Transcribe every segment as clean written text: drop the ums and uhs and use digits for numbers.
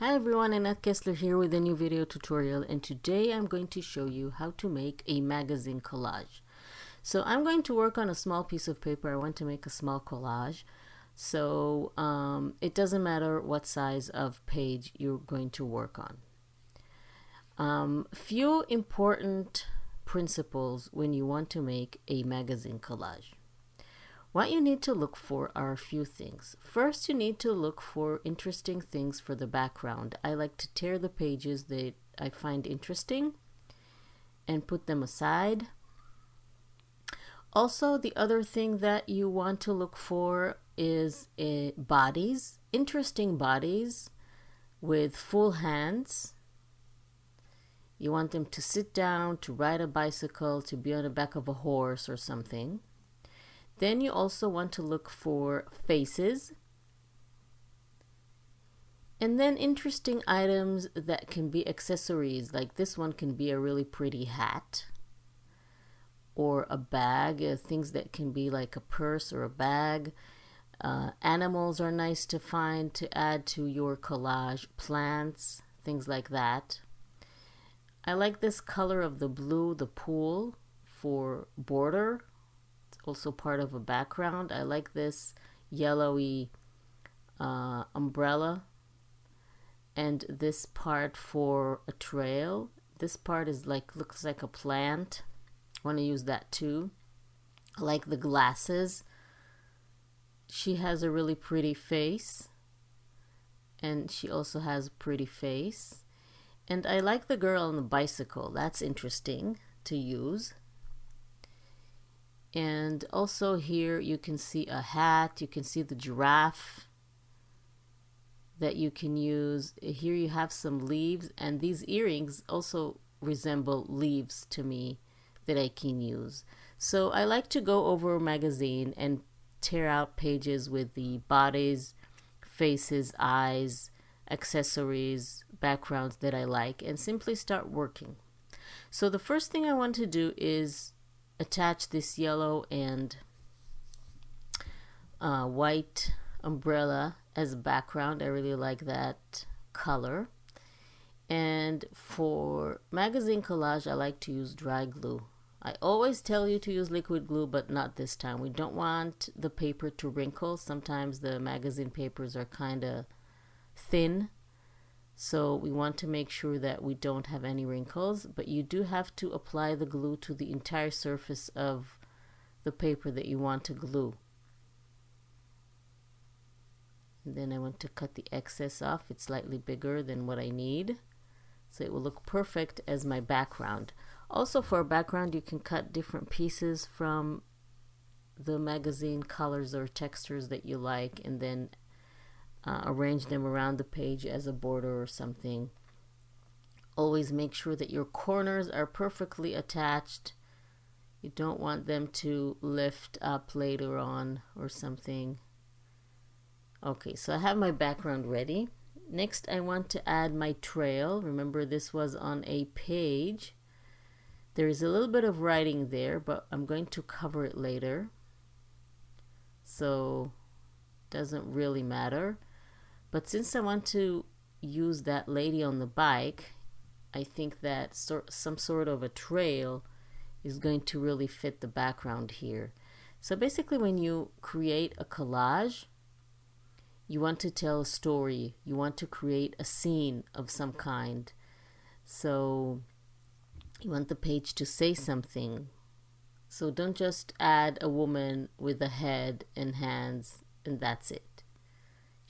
Hi everyone, Annette Kessler here with a new video tutorial, and today I'm going to show you how to make a magazine collage. So I'm going to work on a small piece of paper. I want to make a small collage. So it doesn't matter what size of page you're going to work on. Few important principles when you want to make a magazine collage. What you need to look for are a few things. First, you need to look for interesting things for the background. I like to tear the pages that I find interesting and put them aside. Also, the other thing that you want to look for is bodies, interesting bodies with full hands. You want them to sit down, to ride a bicycle, to be on the back of a horse or something. Then you also want to look for faces, and then interesting items that can be accessories, like this one can be a really pretty hat or a bag, things that can be like a purse or a bag. Animals are nice to find to add to your collage, plants, things like that. I like this color of the blue, the pool, for border. Also part of a background. I like this yellowy umbrella, and this part for a trail. This part is looks like a plant. I want to use that too. I like the glasses. She has a really pretty face, and she also has a pretty face. And I like the girl on the bicycle. That's interesting to use. And also here you can see a hat, you can see the giraffe that you can use. Here you have some leaves, and these earrings also resemble leaves to me that I can use. So I like to go over a magazine and tear out pages with the bodies, faces, eyes, accessories, backgrounds that I like, and simply start working. So the first thing I want to do is attach this yellow and white umbrella as a background. I really like that color. And for magazine collage, I like to use dry glue. I always tell you to use liquid glue, but not this time. We don't want the paper to wrinkle. Sometimes the magazine papers are kind of thin, so we want to make sure that we don't have any wrinkles, but you do have to apply the glue to the entire surface of the paper that you want to glue. And then I want to cut the excess off. It's slightly bigger than what I need, so it will look perfect as my background. Also, for a background, you can cut different pieces from the magazine colors or textures that you like, and then arrange them around the page as a border or something. Always make sure that your corners are perfectly attached. You don't want them to lift up later on or something. Okay, so I have my background ready. Next, I want to add my trail. Remember, this was on a page. There is a little bit of writing there, but I'm going to cover it later, so it doesn't really matter. But since I want to use that lady on the bike, I think that some sort of a trail is going to really fit the background here. So basically, when you create a collage, you want to tell a story. You want to create a scene of some kind. So you want the page to say something. So don't just add a woman with a head and hands and that's it.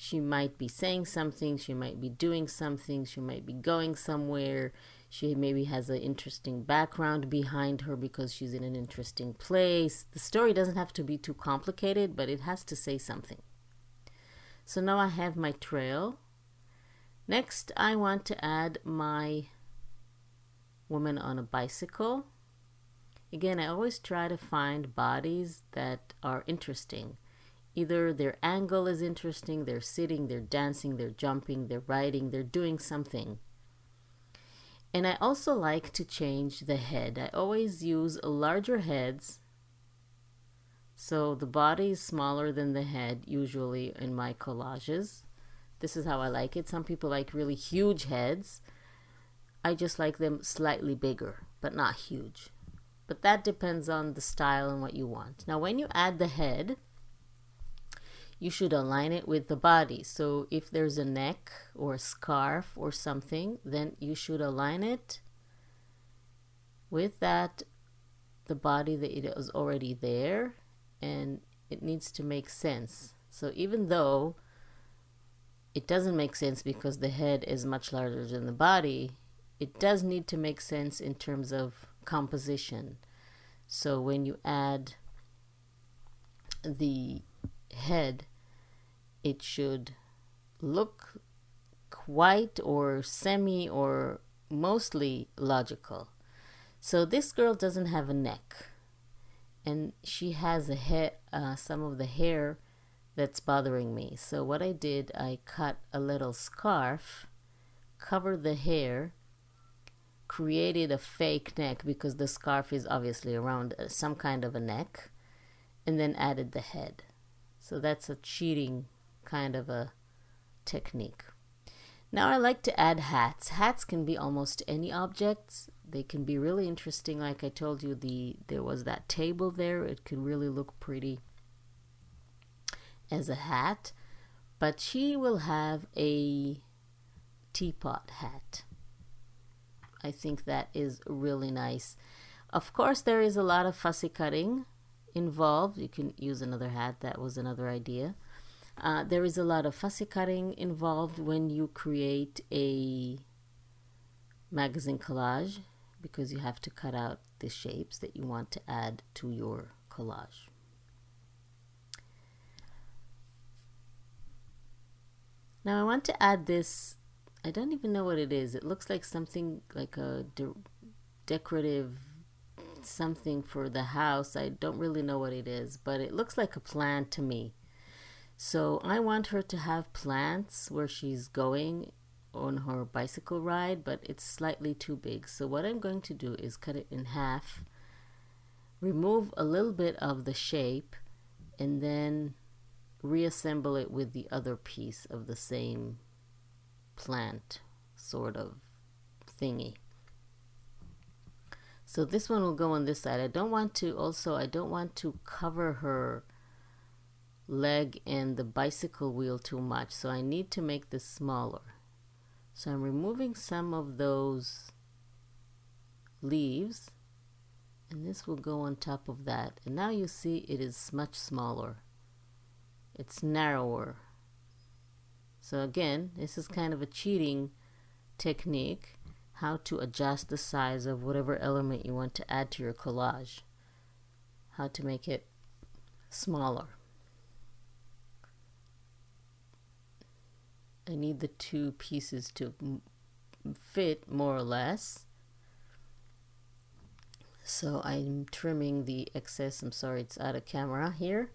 She might be saying something, she might be doing something, she might be going somewhere, she maybe has an interesting background behind her because she's in an interesting place. The story doesn't have to be too complicated, but it has to say something. So now I have my trail. Next, I want to add my woman on a bicycle. Again, I always try to find bodies that are interesting. Either their angle is interesting, they're sitting, they're dancing, they're jumping, they're riding, they're doing something. And I also like to change the head. I always use larger heads, so the body is smaller than the head usually in my collages. This is how I like it. Some people like really huge heads. I just like them slightly bigger, but not huge. But that depends on the style and what you want. Now, when you add the head, you should align it with the body. So if there's a neck or a scarf or something, then you should align it with that, the body that it is already there, and it needs to make sense. So even though it doesn't make sense because the head is much larger than the body, it does need to make sense in terms of composition. So when you add the head, it should look quite or semi or mostly logical. So this girl doesn't have a neck, and she has a head, some of the hair that's bothering me. So what I did, I cut a little scarf, covered the hair, created a fake neck because the scarf is obviously around some kind of a neck, and then added the head. So that's a cheating kind of a technique. Now I like to add hats. Hats can be almost any objects. They can be really interesting. Like I told you, there was that table there. It could really look pretty as a hat. But she will have a teapot hat. I think that is really nice. Of course, there is a lot of fussy cutting involved. You can use another hat. That was another idea. There is a lot of fussy cutting involved when you create a magazine collage, because you have to cut out the shapes that you want to add to your collage. Now I want to add this, I don't even know what it is. It looks like something like a decorative something for the house. I don't really know what it is, but it looks like a plant to me. So I want her to have plants where she's going on her bicycle ride, but it's slightly too big. So what I'm going to do is cut it in half, remove a little bit of the shape, and then reassemble it with the other piece of the same plant sort of thingy. So this one will go on this side. I don't want to cover her leg and the bicycle wheel too much, so I need to make this smaller. So I'm removing some of those leaves, and this will go on top of that. And now you see it is much smaller. It's narrower. So again, this is kind of a cheating technique, how to adjust the size of whatever element you want to add to your collage, how to make it smaller. I need the two pieces to fit more or less. So I'm trimming the excess. I'm sorry, it's out of camera here.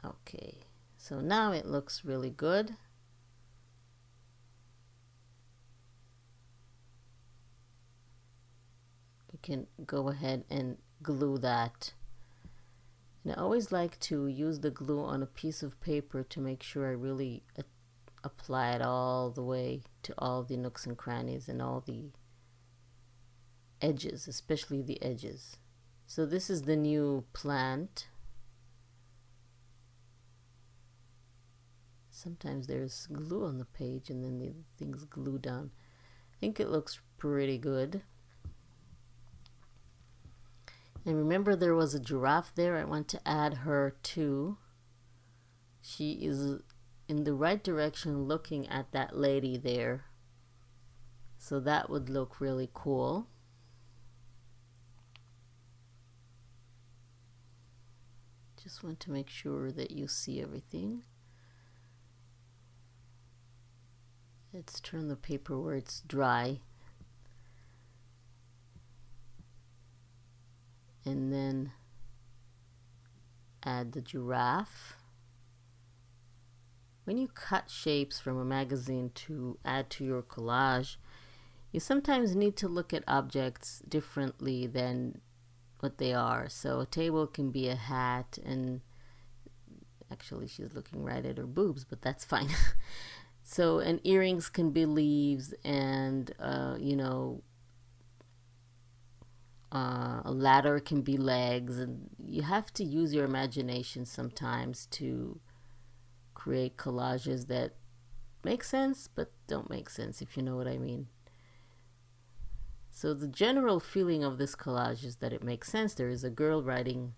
Okay, so now it looks really good. We can go ahead and glue that. And I always like to use the glue on a piece of paper to make sure I really apply it all the way to all the nooks and crannies and all the edges, especially the edges. So this is the new plant. Sometimes there's glue on the page and then the things glue down. I think it looks pretty good. And remember, there was a giraffe there. I want to add her too. She is in the right direction looking at that lady there. So that would look really cool. Just want to make sure that you see everything. Let's turn the paper where it's dry. And then add the giraffe. When you cut shapes from a magazine to add to your collage, you sometimes need to look at objects differently than what they are. So a table can be a hat, and Actually, she's looking right at her boobs, but that's fine. So, and earrings can be leaves, and a ladder can be legs, and you have to use your imagination sometimes to create collages that make sense but don't make sense, if you know what I mean. So the general feeling of this collage is that it makes sense. There is a girl riding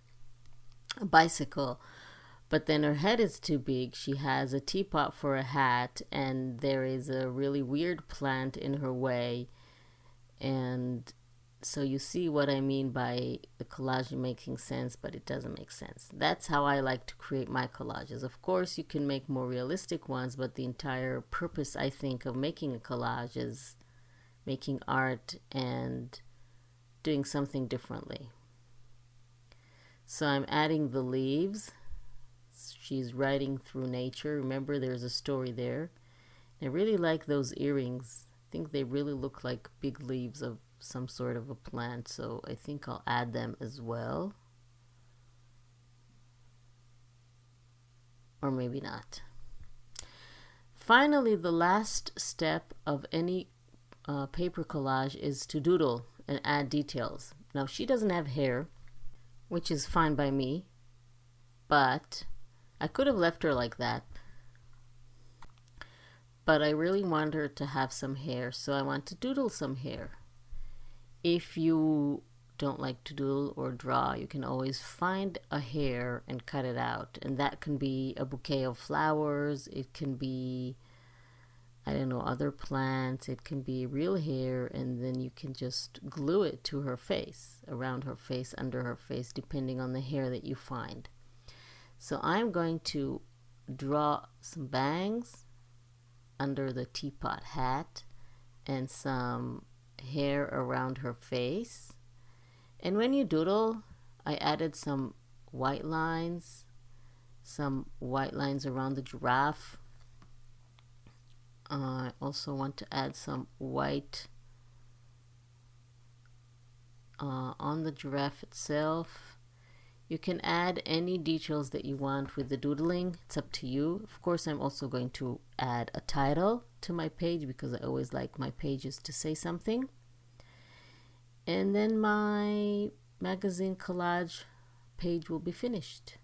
a bicycle, but then her head is too big. She has a teapot for a hat, and there is a really weird plant in her way. And so you see what I mean by the collage making sense, but it doesn't make sense. That's how I like to create my collages. Of course, you can make more realistic ones, but the entire purpose, I think, of making a collage is making art and doing something differently. So I'm adding the leaves. She's riding through nature. Remember, there's a story there. I really like those earrings. I think they really look like big leaves of some sort of a plant, so I think I'll add them as well. Or maybe not. Finally, the last step of any paper collage is to doodle and add details. Now, she doesn't have hair, which is fine by me, but I could have left her like that. But I really want her to have some hair, so I want to doodle some hair. If you don't like to doodle or draw, you can always find a hair and cut it out. And that can be a bouquet of flowers, it can be, I don't know, other plants, it can be real hair, and then you can just glue it to her face, around her face, under her face, depending on the hair that you find. So I'm going to draw some bangs under the teapot hat and some hair around her face. And when you doodle, I added some white lines around the giraffe. I also want to add some white on the giraffe itself. You can add any details that you want with the doodling. It's up to you. Of course, I'm also going to add a title to my page because I always like my pages to say something. And then my magazine collage page will be finished.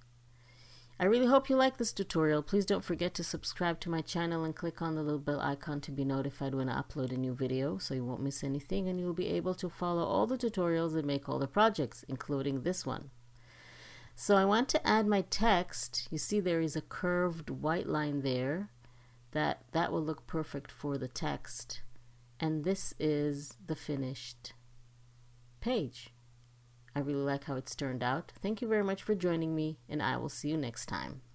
I really hope you like this tutorial. Please don't forget to subscribe to my channel and click on the little bell icon to be notified when I upload a new video so you won't miss anything, and you'll be able to follow all the tutorials and make all the projects, including this one. So I want to add my text. You see there is a curved white line there. That will look perfect for the text. And this is the finished page. I really like how it's turned out. Thank you very much for joining me, and I will see you next time.